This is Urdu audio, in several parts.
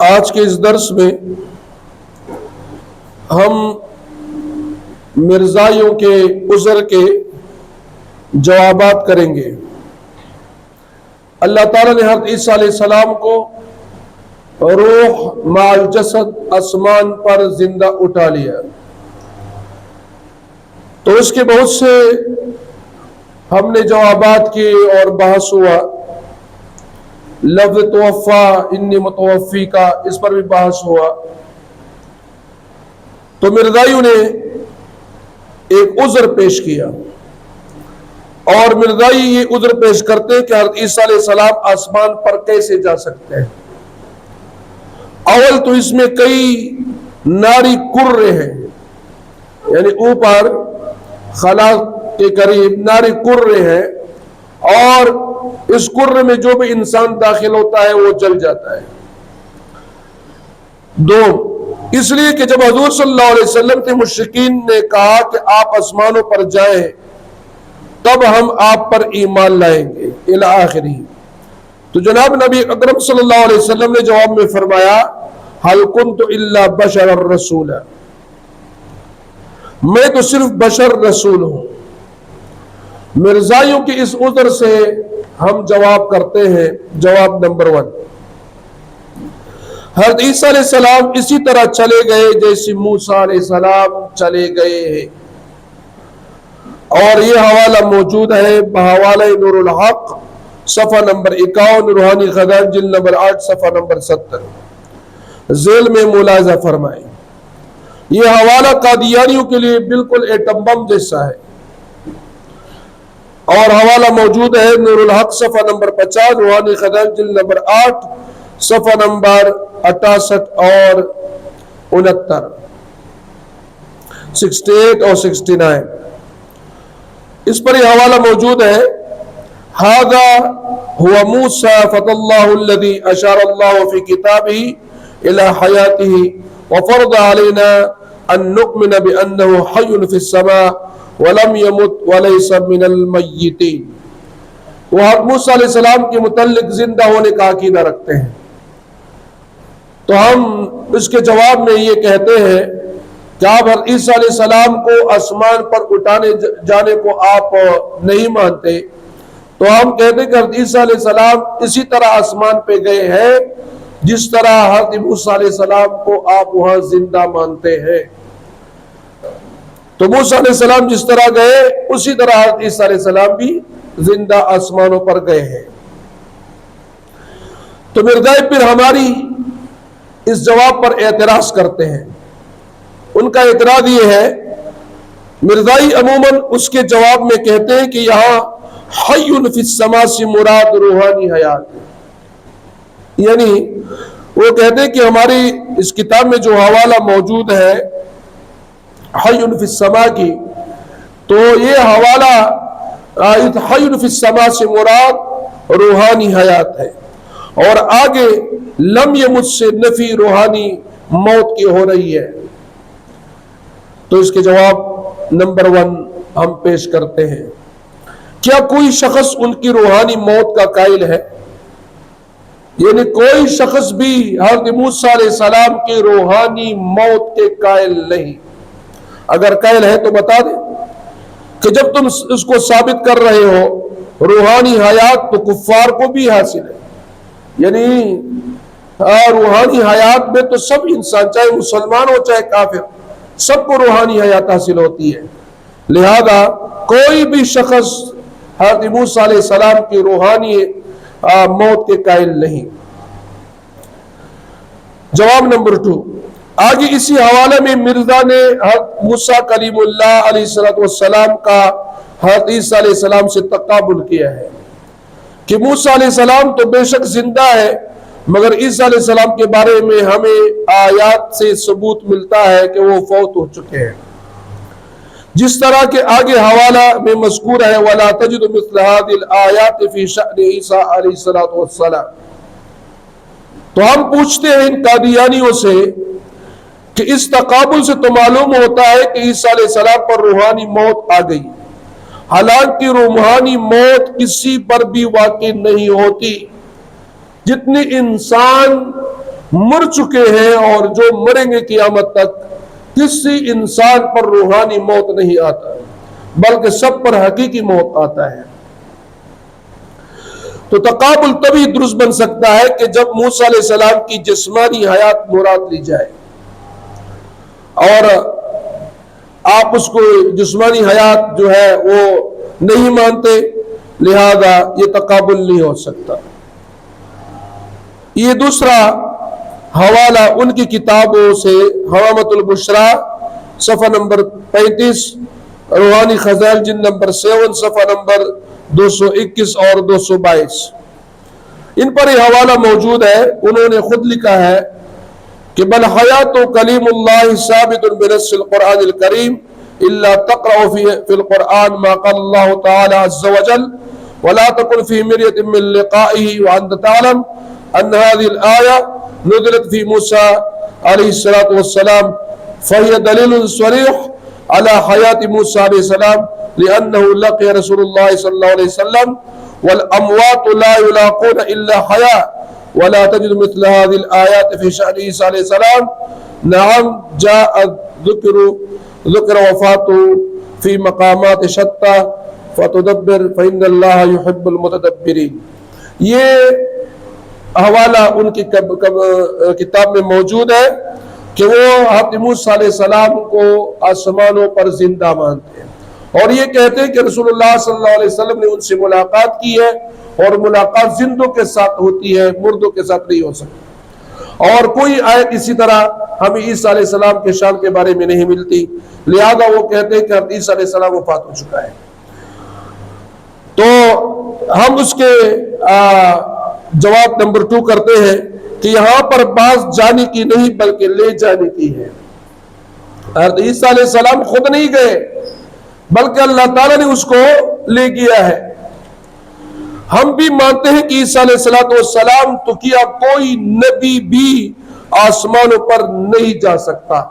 آج کے اس درس میں ہم مرزائیوں کے عذر کے جوابات کریں گے۔ اللہ تعالیٰ نے حضرت عیسیٰ علیہ السلام کو روح مع الجسد آسمان پر زندہ اٹھا لیا، تو اس کے بہت سے ہم نے جوابات کیے اور بحث ہوا۔ لفظ توفا انی متوفی کا اس پر بھی بحث ہوا۔ تو مرزائیوں نے ایک عذر پیش کیا، اور مرزائی یہ عذر پیش کرتے ہیں کہ حضرت عیسیٰ علیہ السلام آسمان پر کیسے جا سکتے ہیں۔ اول تو اس میں کئی ناری کرے ہیں، یعنی اوپر خلا کے قریب ناری کرے ہیں، اور اس کرے میں جو بھی انسان داخل ہوتا ہے وہ جل جاتا ہے۔ دو، اس لیے کہ جب حضور صلی اللہ علیہ وسلم کے مشرکین نے کہا کہ آپ آسمانوں پر جائیں تب ہم آپ پر ایمان لائیں گے الی آخری، تو جناب نبی اکرم صلی اللہ علیہ وسلم نے جواب میں فرمایا حل کنت الا بشر الرسول، میں تو صرف بشر رسول ہوں۔ مرزائیوں کے اس عذر سے ہم جواب کرتے ہیں۔ جواب نمبر 1، حضرت عیسیٰ علیہ السلام اسی طرح چلے گئے جیسے موسیٰ علیہ السلام چلے گئے ہیں، اور یہ حوالہ موجود ہے بحوالہ نور الحق صفحہ نمبر 51، روحانی خزائن جلد نمبر 8 صفحہ نمبر 70، ذیل میں ملاحظہ فرمائیں۔ یہ حوالہ قادیانیوں کے لیے بالکل ایٹم بم جیسا ہے، اور حوالہ موجود ہے نور الحق صفحہ نمبر 50، روحانی خزائن جلد نمبر 8 صفحہ نمبر 68 اور 69، 68 اور 69، اس پر یہ حوالہ موجود ہے۔ ھذا ھو موسیٰ فتى اللہ الذی اشار اللہ فی کتابہ الی حیاتہ وفرض علینا ان نؤمن بانہ حی فی السماء ولم يمت وليس من المیتین۔ وہ حضرت موسیٰ علیہ السلام کے متعلق زندہ ہونے کا عقیدہ رکھتے ہیں، تو ہم اس کے جواب میں یہ کہتے ہیں کہ آپ حضرت عیسیٰ علیہ السلام کو آسمان پر اٹھانے جانے کو آپ نہیں مانتے، تو ہم کہتے ہیں کہ حضرت عیسیٰ علیہ السلام اسی طرح آسمان پہ گئے ہیں جس طرح حضرت موسیٰ علیہ السلام کو آپ وہاں زندہ مانتے ہیں۔ تو موسیٰ علیہ السلام جس طرح گئے اسی طرح حضرت عیسیٰ علیہ السلام بھی زندہ آسمانوں پر گئے ہیں۔ تو مرزائی پھر ہماری اس جواب پر اعتراض کرتے ہیں۔ ان کا اعتراض یہ ہے، مرزائی عموماً اس کے جواب میں کہتے ہیں کہ یہاں حی فی السماء سے مراد روحانی حیات ہے، یعنی وہ کہتے ہیں کہ ہماری اس کتاب میں جو حوالہ موجود ہے حی فی السماء کی، تو یہ حوالہ حی فی السماء سے مراد روحانی حیات ہے، اور آگے لم یمت سے نفی روحانی موت کی ہو رہی ہے۔ تو اس کے جواب نمبر 1 ہم پیش کرتے ہیں۔ کیا کوئی شخص ان کی روحانی موت کا قائل ہے؟ یعنی کوئی شخص بھی حضرت موسیٰ علیہ السلام کی روحانی موت کے قائل نہیں؟ اگر قائل ہے تو بتا دیں کہ جب تم اس کو ثابت کر رہے ہو روحانی حیات، تو کفار کو بھی حاصل ہے، یعنی روحانی حیات میں تو سب انسان، چاہے مسلمان ہو چاہے کافر، سب کو روحانی حیات حاصل ہوتی ہے، لہذا کوئی بھی شخص حضرت موسیٰ علیہ السلام کی روحانی موت کے قائل نہیں۔ جواب نمبر 2، آگے اسی حوالے میں مرزا نے حضرت موسیٰ کلیم اللہ علیہ السلام کا حضرت عیسیٰ علیہ السلام سے تقابل کیا ہے کہ موسیٰ علیہ السلام تو بے شک زندہ ہے، مگر عیسیٰ علیہ السلام کے بارے میں ہمیں آیات سے ثبوت ملتا ہے کہ وہ فوت ہو چکے ہیں، جس طرح کہ آگے حوالہ میں مذکور ہے وَلَا تَجِدُ مِثْلَ هَذِهِ الْآيَاتِ فِي شَأْنِ عِيسَىٰ علیہ السلام۔ تو ہم پوچھتے ہیں ان قادیانیوں سے کہ اس تقابل سے تو معلوم ہوتا ہے کہ عیسیٰ علیہ السلام پر روحانی موت آ گئی، حالانکہ روحانی موت کسی پر بھی واقع نہیں ہوتی۔ جتنے انسان مر چکے ہیں اور جو مریں گے قیامت تک، کسی انسان پر روحانی موت نہیں آتا بلکہ سب پر حقیقی موت آتا ہے۔ تو تقابل تبھی درست بن سکتا ہے کہ جب موسیٰ علیہ السلام کی جسمانی حیات مراد لی جائے، اور آپ اس کو جسمانی حیات جو ہے وہ نہیں مانتے، لہذا یہ تقابل نہیں ہو سکتا۔ یہ دوسرا حوالہ ان کی کتابوں سے، حوامۃ البشرا صفحہ نمبر 35، روحانی خزائن جلد نمبر 7 صفحہ نمبر 221 اور 222، ان پر یہ حوالہ موجود ہے۔ انہوں نے خود لکھا ہے کہ بل حیات کلیم اللہ ثابت بنص القرآن الکریم الا تقرأ فی القرآن ما قال اللہ تعالی عز وجل ولا تکن فی مریۃ من لقائہ وانت تعلم ان هذه الآیہ نزلت فی موسیٰ علیہ السلام فہی دلیل صریح على حیات موسیٰ علیہ السلام لأنه لقي رسول اللہ صلی اللہ علیہ وسلم والاموات لا يلاقون الا حیاء ولا تجد مثل هذه الآيات في شأن عيسى عليه السلام نعم جاء ذكر وفاته في مقامات شتى فتدبر فإن الله يحب المتدبرين۔ یہ حوالہ ان کی کتاب میں موجود ہے کہ وہ حضرت موسیٰ علیہ السلام کو آسمانوں پر زندہ مانتے ہیں، اور یہ کہتے ہیں کہ رسول اللہ صلی اللہ علیہ وسلم نے ان سے ملاقات کی ہے، اور ملاقات زندوں کے ساتھ ہوتی ہے، مردوں کے ساتھ نہیں ہو سکتی۔ اور کوئی آیت اسی طرح ہمیں عیسیٰ علیہ السلام کے شان کے بارے میں نہیں ملتی، لہذا وہ کہتے ہیں کہ عیسیٰ علیہ السلام وفات ہو چکا ہے۔ تو ہم اس کے جواب نمبر 2 کرتے ہیں کہ یہاں پر باز جانے کی نہیں بلکہ لے جانے کی ہے۔ حضرت عیسیٰ علیہ السلام خود نہیں گئے بلکہ اللہ تعالیٰ نے اس کو لے گیا ہے۔ ہم بھی مانتے ہیں کہ عیسیٰ علیہ السلام تو کیا کوئی نبی بھی آسمانوں پر نہیں جا سکتا۔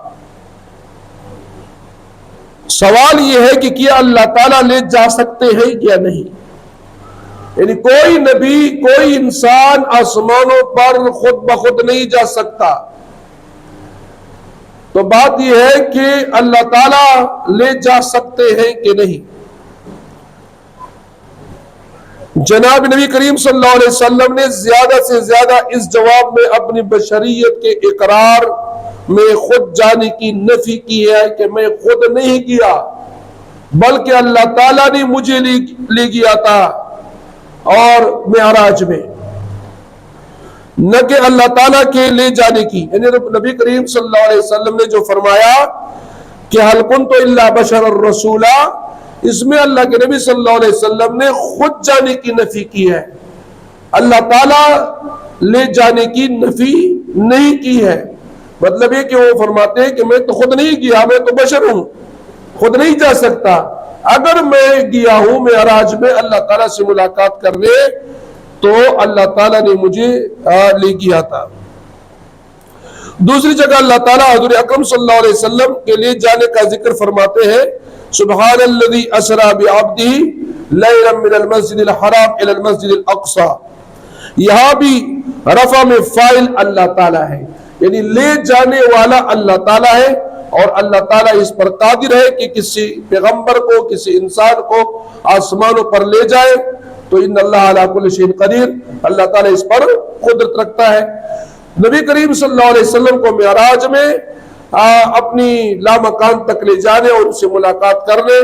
سوال یہ ہے کہ کیا اللہ تعالیٰ لے جا سکتے ہیں یا نہیں؟ یعنی کوئی نبی، کوئی انسان آسمانوں پر خود بخود نہیں جا سکتا۔ تو بات یہ ہے کہ اللہ تعالیٰ لے جا سکتے ہیں کہ نہیں۔ جناب نبی کریم صلی اللہ علیہ وسلم نے زیادہ سے زیادہ اس جواب میں اپنی بشریت کے اقرار میں خود جانے کی نفی کی ہے کہ میں خود نہیں گیا بلکہ اللہ تعالیٰ نے مجھے لے گیا تھا، اور معراج میں، نہ کہ اللہ تعالیٰ کے لے جانے کی۔ یعنی نبی کریم صلی اللہ علیہ وسلم نے جو فرمایا کہ هل كنت الا بشرا رسولا، اس میں اللہ کے نبی صلی اللہ علیہ وسلم نے خود جانے کی نفی کی ہے، اللہ تعالیٰ لے جانے کی نفی نہیں کی ہے۔ مطلب یہ کہ وہ فرماتے ہیں کہ میں تو خود نہیں گیا، میں تو بشر ہوں، خود نہیں جا سکتا۔ اگر میں گیا ہوں معراج میں اللہ تعالیٰ سے ملاقات کرنے، تو اللہ تعالیٰ نے مجھے لے گیا تھا۔ دوسری جگہ اللہ تعالیٰ حضور اکرم صلی اللہ علیہ وسلم کے لے جانے کا ذکر فرماتے ہیں، سبحان الذی اسری بعبدہ لیلا من المسجد الحرام الی المسجد الاقصی۔ یہاں بھی رفع میں فاعل اللہ تعالیٰ ہے، یعنی لے جانے والا اللہ تعالیٰ ہے، اور اللہ تعالیٰ اس پر قادر ہے کہ کسی پیغمبر کو، کسی انسان کو آسمانوں پر لے جائے۔ تو ان اللہ علی کل شیء قدیر، اللہ تعالیٰ اس پر قدرت رکھتا ہے۔ نبی کریم صلی اللہ علیہ وسلم کو معراج میں اپنی لامکان تک لے جانے اور ان سے ملاقات کرنے،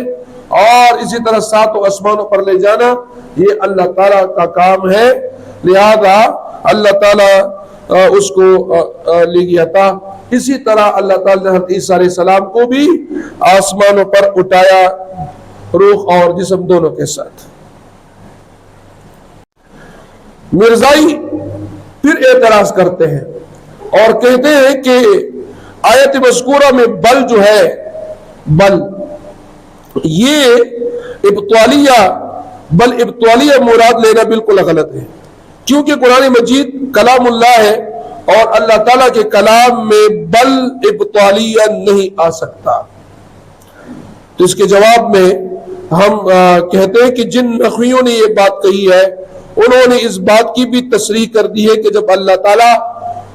اور اسی طرح 7 آسمانوں پر لے جانا، یہ اللہ تعالیٰ کا کام ہے، لہذا اللہ تعالیٰ اس کو لے گیا تھا۔ اسی طرح اللہ تعالیٰ نے حضرت عیسیٰ علیہ السلام کو بھی آسمانوں پر اٹھایا، روح اور جسم دونوں کے ساتھ۔ مرزائی پھر اعتراض کرتے ہیں اور کہتے ہیں کہ آیت مذکورہ میں بل جو ہے، بل یہ ابطالیہ مراد لینا بالکل غلط ہے، کیونکہ قرآن مجید کلام اللہ ہے اور اللہ تعالیٰ کے کلام میں بل ابطالیہ نہیں آ سکتا۔ تو اس کے جواب میں ہم کہتے ہیں کہ جن نحویوں نے یہ بات کہی ہے انہوں نے اس بات کی بھی تصریح کر دی ہے کہ جب اللہ تعالیٰ